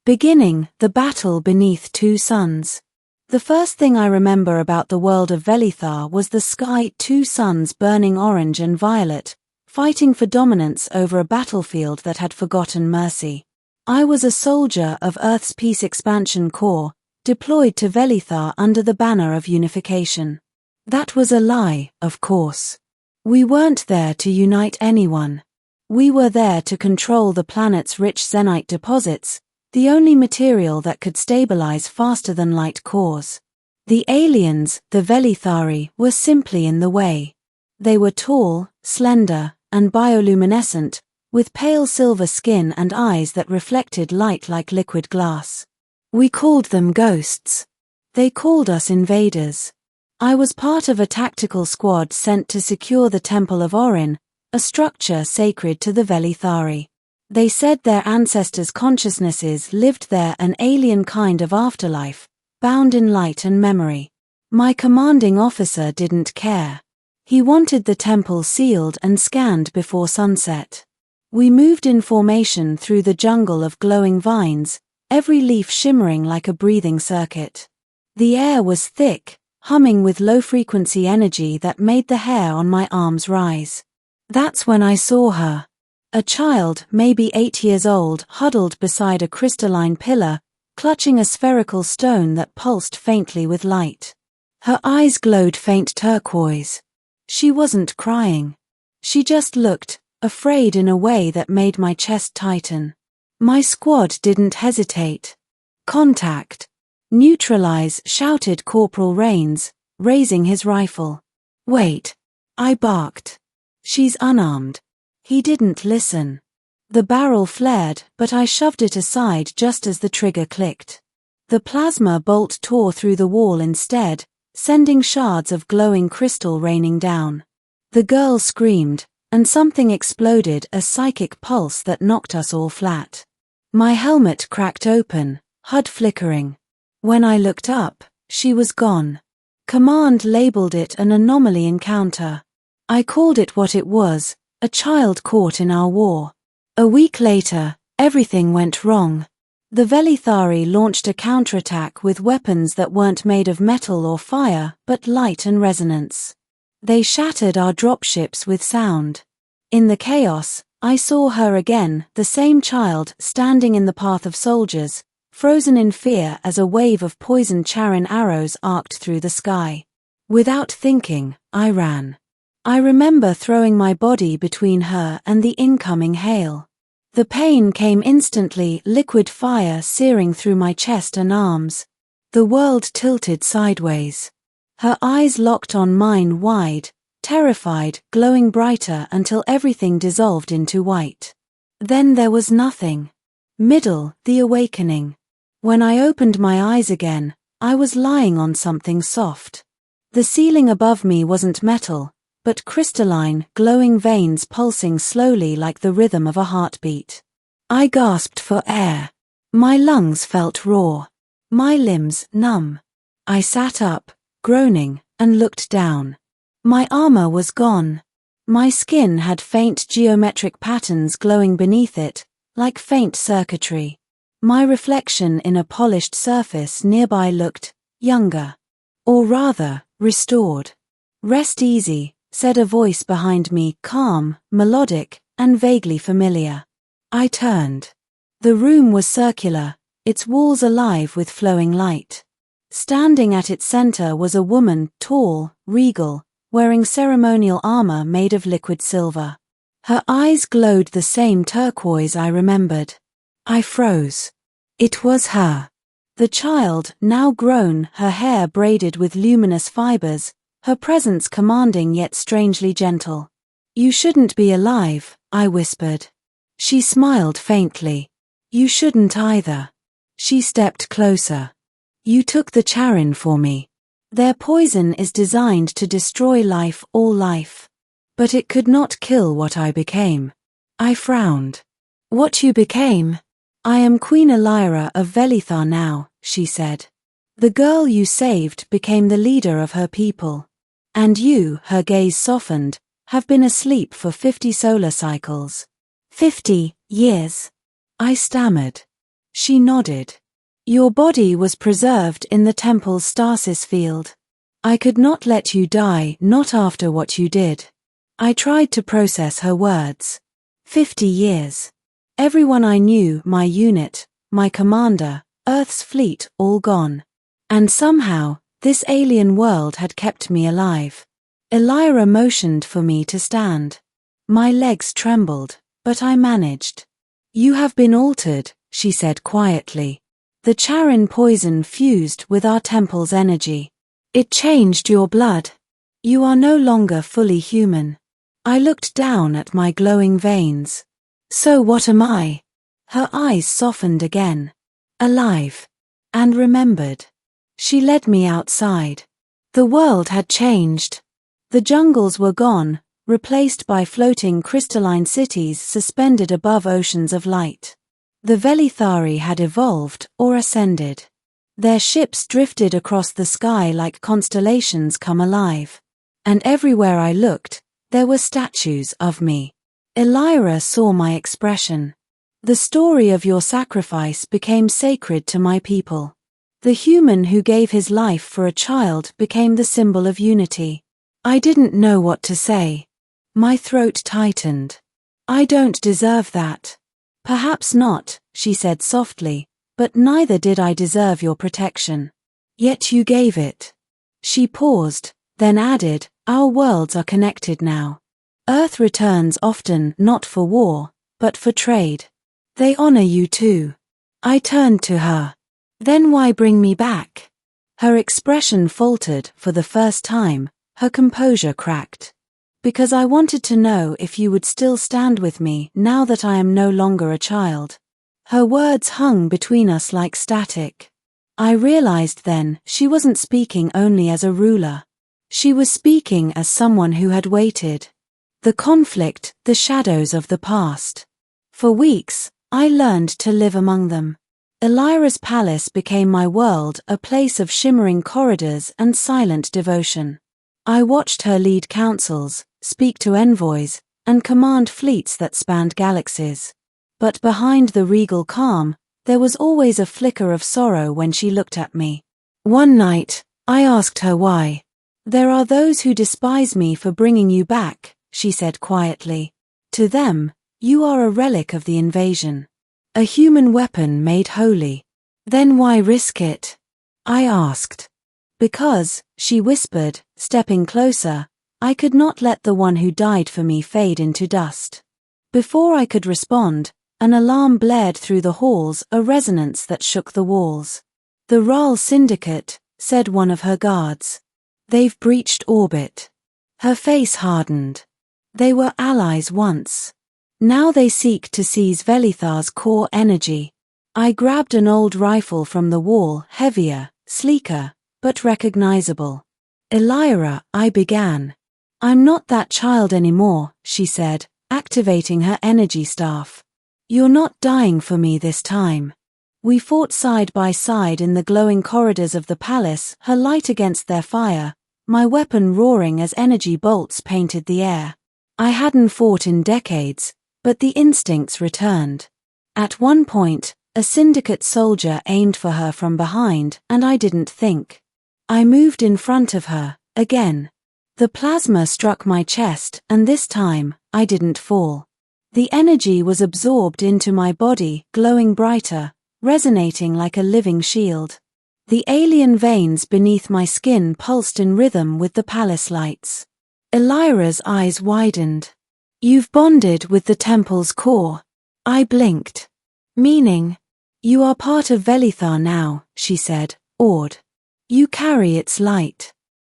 Beginning, the battle beneath two suns. The first thing I remember about the world of Velithar was the sky, two suns burning orange and violet, fighting for dominance over a battlefield that had forgotten mercy. I was a soldier of Earth's Peace Expansion Corps, deployed to Velithar under the banner of unification. That was a lie, of course. We weren't there to unite anyone. We were there to control the planet's rich zenite deposits, the only material that could stabilize faster than light cores. The aliens, the Velithari, were simply in the way. They were tall, slender, and bioluminescent, with pale silver skin and eyes that reflected light like liquid glass. We called them ghosts. They called us invaders. I was part of a tactical squad sent to secure the Temple of Orin, a structure sacred to the Velithari. They said their ancestors' consciousnesses lived there, an alien kind of afterlife, bound in light and memory. My commanding officer didn't care. He wanted the temple sealed and scanned before sunset. We moved in formation through the jungle of glowing vines, every leaf shimmering like a breathing circuit. The air was thick, humming with low-frequency energy that made the hair on my arms rise. That's when I saw her. A child, maybe 8 years old, huddled beside a crystalline pillar, clutching a spherical stone that pulsed faintly with light. Her eyes glowed faint turquoise. She wasn't crying. She just looked, afraid in a way that made my chest tighten. My squad didn't hesitate. "Contact! Neutralize!" shouted Corporal Rains, raising his rifle. "Wait!" I barked. "She's unarmed." He didn't listen. The barrel flared, but I shoved it aside just as the trigger clicked. The plasma bolt tore through the wall instead, sending shards of glowing crystal raining down. The girl screamed, and something exploded, a psychic pulse that knocked us all flat. My helmet cracked open, HUD flickering. When I looked up, she was gone. Command labeled it an anomaly encounter. I called it what it was, a child caught in our war. A week later, everything went wrong. The Velithari launched a counterattack with weapons that weren't made of metal or fire, but light and resonance. They shattered our dropships with sound. In the chaos, I saw her again, the same child, standing in the path of soldiers, frozen in fear as a wave of poisoned Charin arrows arced through the sky. Without thinking, I ran. I remember throwing my body between her and the incoming hail. The pain came instantly, liquid fire searing through my chest and arms. The world tilted sideways. Her eyes locked on mine wide, terrified, glowing brighter until everything dissolved into white. Then there was nothing. Middle, the awakening. When I opened my eyes again, I was lying on something soft. The ceiling above me wasn't metal, but crystalline, glowing veins pulsing slowly like the rhythm of a heartbeat. I gasped for air. My lungs felt raw. My limbs numb. I sat up, groaning, and looked down. My armor was gone. My skin had faint geometric patterns glowing beneath it, like faint circuitry. My reflection in a polished surface nearby looked younger. Or rather, restored. "Rest easy," said a voice behind me, calm, melodic, and vaguely familiar. I turned. The room was circular, its walls alive with flowing light. Standing at its center was a woman, tall, regal, wearing ceremonial armor made of liquid silver. Her eyes glowed the same turquoise I remembered. I froze. It was her. The child, now grown, her hair braided with luminous fibers, her presence commanding yet strangely gentle. "You shouldn't be alive," I whispered. She smiled faintly. "You shouldn't either." She stepped closer. "You took the Charin for me. Their poison is designed to destroy life, all life. But it could not kill what I became." I frowned. "What you became?" "I am Queen Elira of Velithar now," she said. "The girl you saved became the leader of her people. And you," her gaze softened, "have been asleep for 50 solar cycles." 50 years. I stammered. She nodded. Your body was preserved in the temple's stasis field. I could not let you die, not after what you did. I tried to process her words. 50 years. Everyone I knew, my unit, my commander, Earth's fleet, all gone. And somehow, this alien world had kept me alive. Elira motioned for me to stand. My legs trembled, but I managed. You have been altered, she said quietly. The charin poison fused with our temple's energy. It changed your blood. You are no longer fully human. I looked down at my glowing veins. So what am I? Her eyes softened again. Alive. And remembered. She led me outside. The world had changed. The jungles were gone, replaced by floating crystalline cities suspended above oceans of light. The Velithari had evolved or ascended. Their ships drifted across the sky like constellations come alive. And everywhere I looked, there were statues of me. Elira saw my expression. The story of your sacrifice became sacred to my people. The human who gave his life for a child became the symbol of unity. I didn't know what to say. My throat tightened. I don't deserve that. Perhaps not, she said softly, but neither did I deserve your protection. Yet you gave it. She paused, then added, our worlds are connected now. Earth returns often not for war, but for trade. They honor you too. I turned to her. Then why bring me back? Her expression faltered for the first time, her composure cracked. Because I wanted to know if you would still stand with me now that I am no longer a child. Her words hung between us like static. I realized then she wasn't speaking only as a ruler. She was speaking as someone who had waited. The conflict, the shadows of the past. For weeks, I learned to live among them. Elira's palace became my world, a place of shimmering corridors and silent devotion. I watched her lead councils, speak to envoys, and command fleets that spanned galaxies. But behind the regal calm, there was always a flicker of sorrow when she looked at me. One night, I asked her why. There are those who despise me for bringing you back, she said quietly. To them, you are a relic of the invasion. A human weapon made holy. Then why risk it? I asked. Because, she whispered, stepping closer, I could not let the one who died for me fade into dust. Before I could respond, an alarm blared through the halls, a resonance that shook the walls. The Ral Syndicate, said one of her guards. They've breached orbit. Her face hardened. They were allies once. Now they seek to seize Velithar's core energy. I grabbed an old rifle from the wall, heavier, sleeker, but recognizable. Elira, I began. I'm not that child anymore, she said, activating her energy staff. You're not dying for me this time. We fought side by side in the glowing corridors of the palace, her light against their fire, my weapon roaring as energy bolts painted the air. I hadn't fought in decades, but the instincts returned. At one point, a syndicate soldier aimed for her from behind, and I didn't think. I moved in front of her, again. The plasma struck my chest, and this time, I didn't fall. The energy was absorbed into my body, glowing brighter, resonating like a living shield. The alien veins beneath my skin pulsed in rhythm with the palace lights. Elira's eyes widened. You've bonded with the temple's core. I blinked. Meaning? You are part of Velithar now, she said, awed. You carry its light.